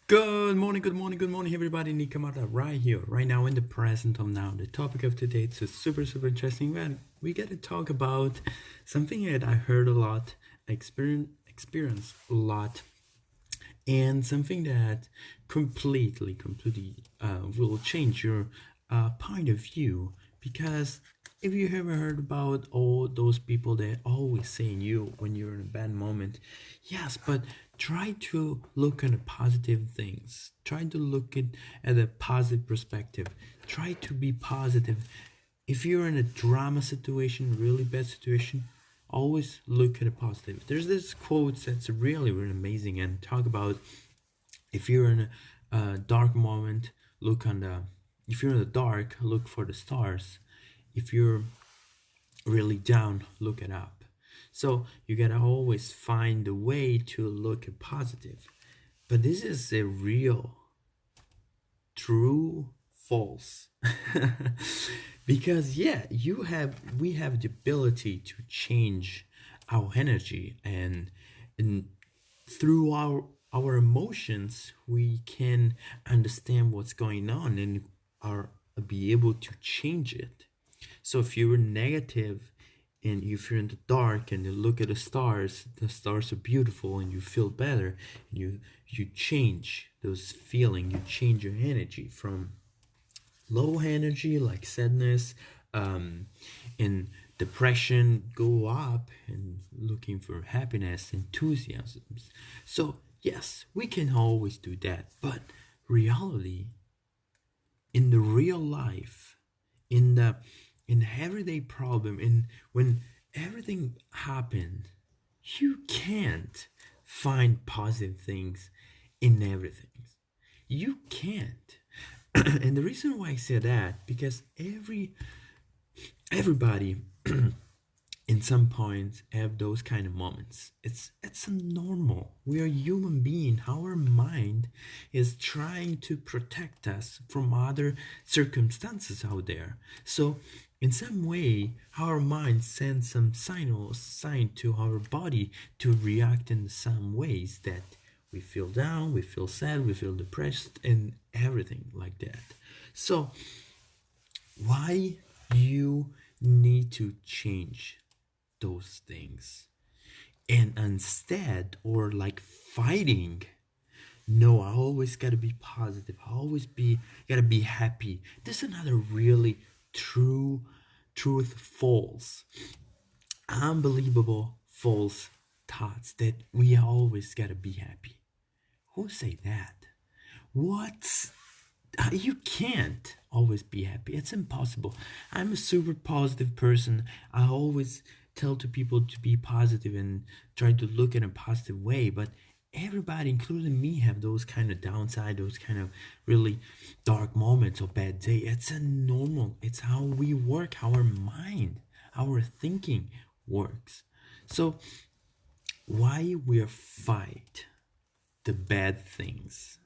Good morning, everybody. Camarda right here, right now, in the present of now. The topic of today is super interesting. Man, we get to talk about something that I heard a lot, experience a lot, and something that completely will change your point of view. Because if you ever heard about all those people that always saying you when you're in a bad moment, yes, but try to look at the positive things. Try to look at a positive perspective. Try to be positive. If you're in a drama situation, really bad situation, always look at the positive. There's this quote that's really amazing and talk about if you're in a dark moment, look on the if you're in the dark, look for the stars. If you're really down, look it up. So you gotta always find a way to look at positive. But this is a real, true, false. Because yeah, we have the ability to change our energy and through our emotions we can understand what's going on and are be able to change it. So if you're negative and if you're in the dark and you look at the stars are beautiful and you feel better, and you change those feeling, you change your energy from low energy like sadness, and depression, go up and looking for happiness, enthusiasm. So yes, we can always do that, but reality, in the real life, in the everyday problem, in when everything happened, you can't find positive things in everything. You can't. And the reason why I say that, because everybody in some points have those kind of moments. It's a normal. We are human being. Our mind is trying to protect us from other circumstances out there. So in some way our mind sends some sign to our body to react in some ways that we feel down, we feel sad, we feel depressed, and everything like that. So why you need to change those things, and instead, or like fighting, no, I always gotta be positive, I always be gotta be happy. This is another really true truth false, unbelievable false thoughts that we always gotta be happy. Who say that? What? You can't always be happy. It's impossible. I'm a super positive person. I always tell to people to be positive and try to look in a positive way, but everybody, including me, have those kind of downside, those kind of really dark moments or bad day. It's a normal. It's how we work, our mind, our thinking works. So why we fight the bad things?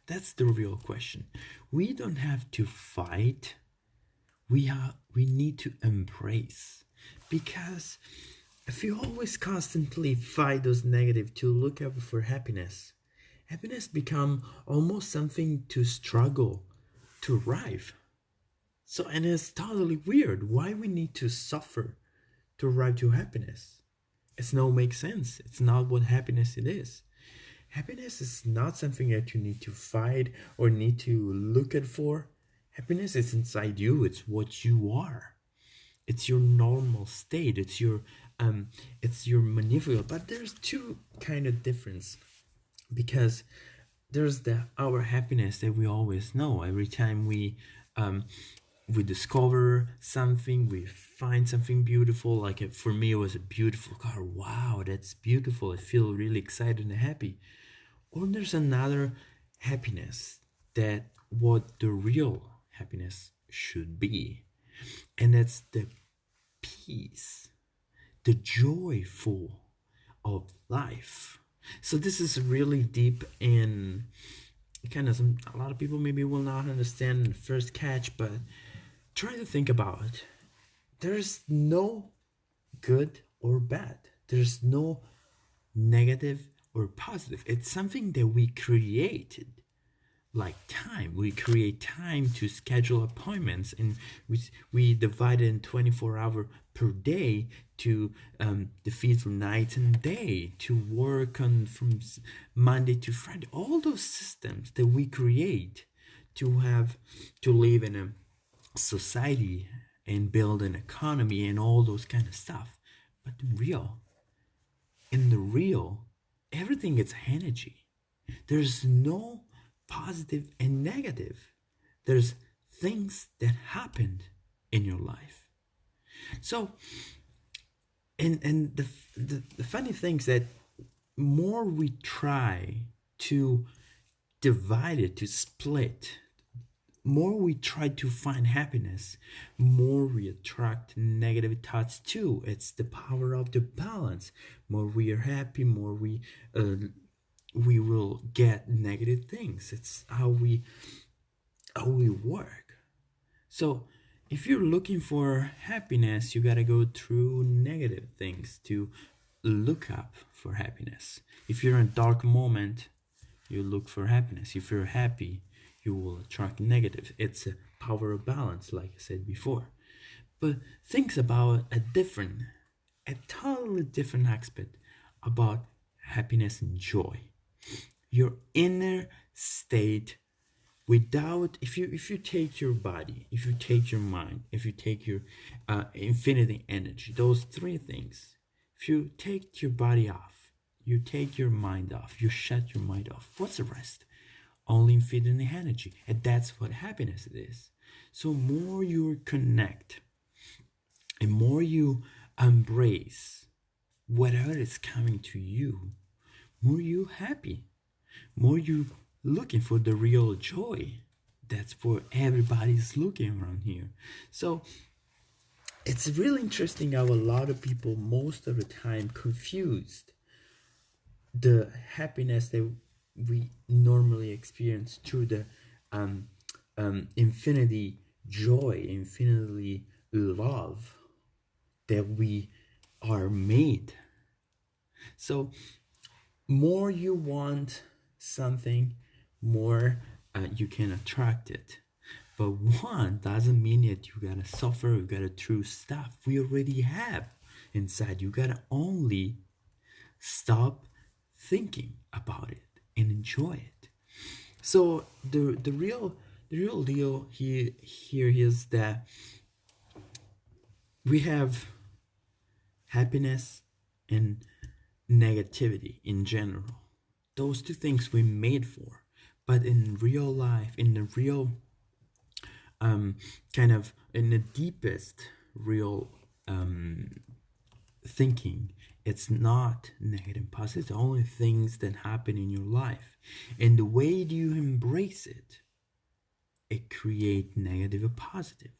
That's the real question. We don't have to fight. We need to embrace. Because if you always constantly fight those negative to look out for happiness, happiness become almost something to struggle to arrive. So, and it's totally weird why we need to suffer to arrive to happiness. It's no make sense. It's not what happiness it is. Happiness is not something that you need to fight or need to look at for. Happiness is inside you. It's what you are. It's your normal state. It's your maneuver. But there's two kind of difference, because there's our happiness that we always know. Every time we discover something, we find something beautiful. Like for me, it was a beautiful car. Wow, that's beautiful. I feel really excited and happy. Or there's another happiness, that what the real happiness should be, and that's the peace, the joyful of life. So this is really deep, and kind of a lot of people maybe will not understand in the first catch, but try to think about it. There's no good or bad. There's no negative or positive. It's something that we created. like time. We create time to schedule appointments, and we divide it in 24 hours per day to defeat from night and day, to work on from Monday to Friday. All those systems that we create to have to live in a society and build an economy and all those kind of stuff. But in the real, everything is energy. There's no positive and negative. There's things that happened in your life. So, and the funny thing is that more we try to divide it, to split, more we try to find happiness, more we attract negative thoughts too. It's the power of the balance. More we are happy, more we will get negative things. It's how we work. So if you're looking for happiness, you gotta go through negative things to look up for happiness. If you're in a dark moment, you look for happiness. If you're happy, you will attract negative. It's a power of balance, like I said before. But think about a totally different aspect about happiness and joy. Your inner state, without, if you take your body, if you take your mind, if you take your infinity energy, those three things, if you take your body off, you take your mind off, you shut your mind off, what's the rest? Only infinity energy. And that's what happiness is. So more you connect and more you embrace whatever is coming to you, more you happy, more you looking for the real joy. That's what everybody's looking around here. So it's really interesting how a lot of people most of the time confused the happiness that we normally experience through the infinity joy, infinity love that we are made. So more you want something, more you can attract it. But one doesn't mean that you gotta suffer, you gotta through stuff we already have inside. You gotta only stop thinking about it and enjoy it. So the real deal here is that we have happiness and negativity in general. Those two things we made for. But in real life, in the real kind of in the deepest real thinking, it's not negative and positive. It's only things that happen in your life, and the way you embrace it, it creates negative or positive.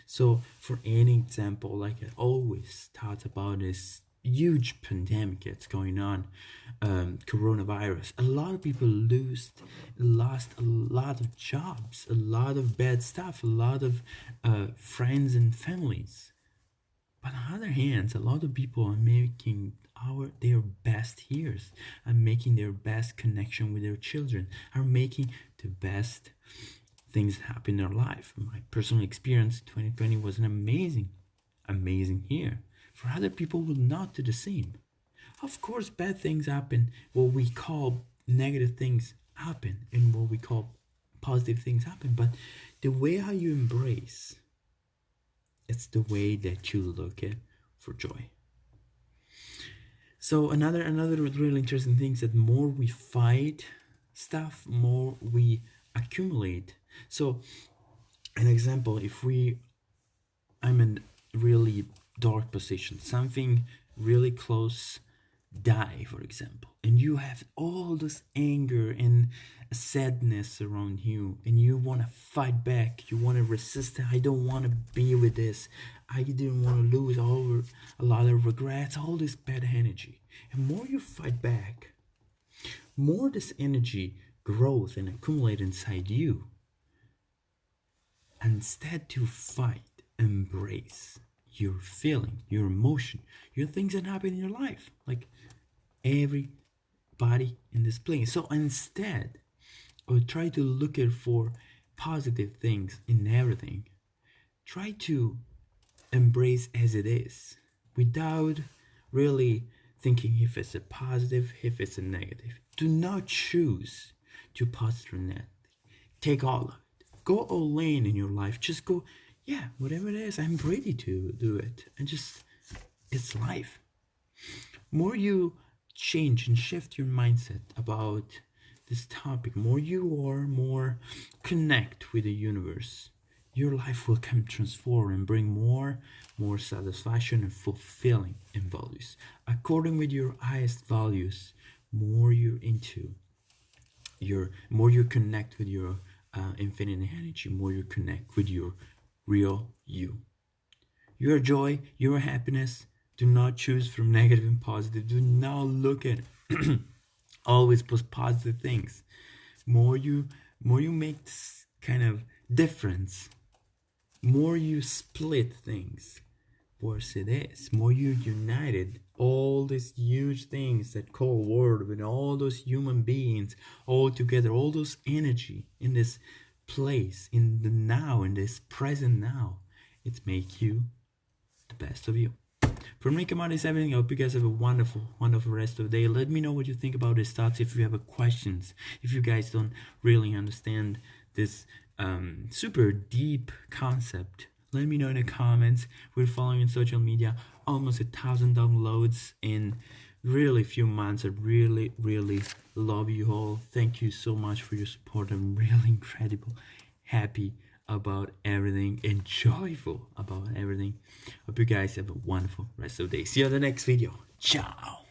So for any example, like I always thought about this huge pandemic that's going on, coronavirus, a lot of people lost a lot of jobs, a lot of bad stuff, a lot of friends and families. But on the other hand, a lot of people are making their best years, are making their best connection with their children, are making the best things happen in their life. My personal experience, 2020 was an amazing year. For other people will not do the same. Of course, bad things happen, what we call negative things happen, and what we call positive things happen. But the way how you embrace, it's the way that you look at for joy. So another really interesting thing is that more we fight stuff, more we accumulate. So an example, if I'm in really dark position, something really close die, for example, and you have all this anger and sadness around you, and you want to fight back, you want to resist it. I don't want to be with this, I didn't want to lose a lot of regrets, all this bad energy. And more you fight back, more this energy grows and accumulates inside you. Instead to fight, embrace your feeling, your emotion, your things that happen in your life, like everybody in this place. So instead or try to look at for positive things in everything. Try to embrace as it is without really thinking if it's a positive, if it's a negative. Do not choose to positive or negative. Take all of it. Go all in your life. Just go, yeah, whatever it is, I'm ready to do it. And just, it's life. More you change and shift your mindset about this topic, more you are, more connect with the universe, your life will come transform and bring more satisfaction and fulfilling in values. According with your highest values, more you're into more you connect with your infinite energy, more you connect with your real you. Your joy, your happiness. Do not choose from negative and positive. Do not look at always post positive things. More you make this kind of difference, more you split things, worse it is. More you united all these huge things that call world with all those human beings all together, all those energy in this place, in the now, in this present now, it make you the best of you. From me, Camarda is everything. I hope you guys have a wonderful, wonderful rest of the day. Let me know what you think about these thoughts. If you have questions, if you guys don't really understand this super deep concept, let me know in the comments. We're following on social media, almost 1,000 downloads in really few months. I really, really love you all. Thank you so much for your support. I'm really incredible, happy about everything and joyful about everything. Hope you guys have a wonderful rest of the day. See you on the next video. Ciao.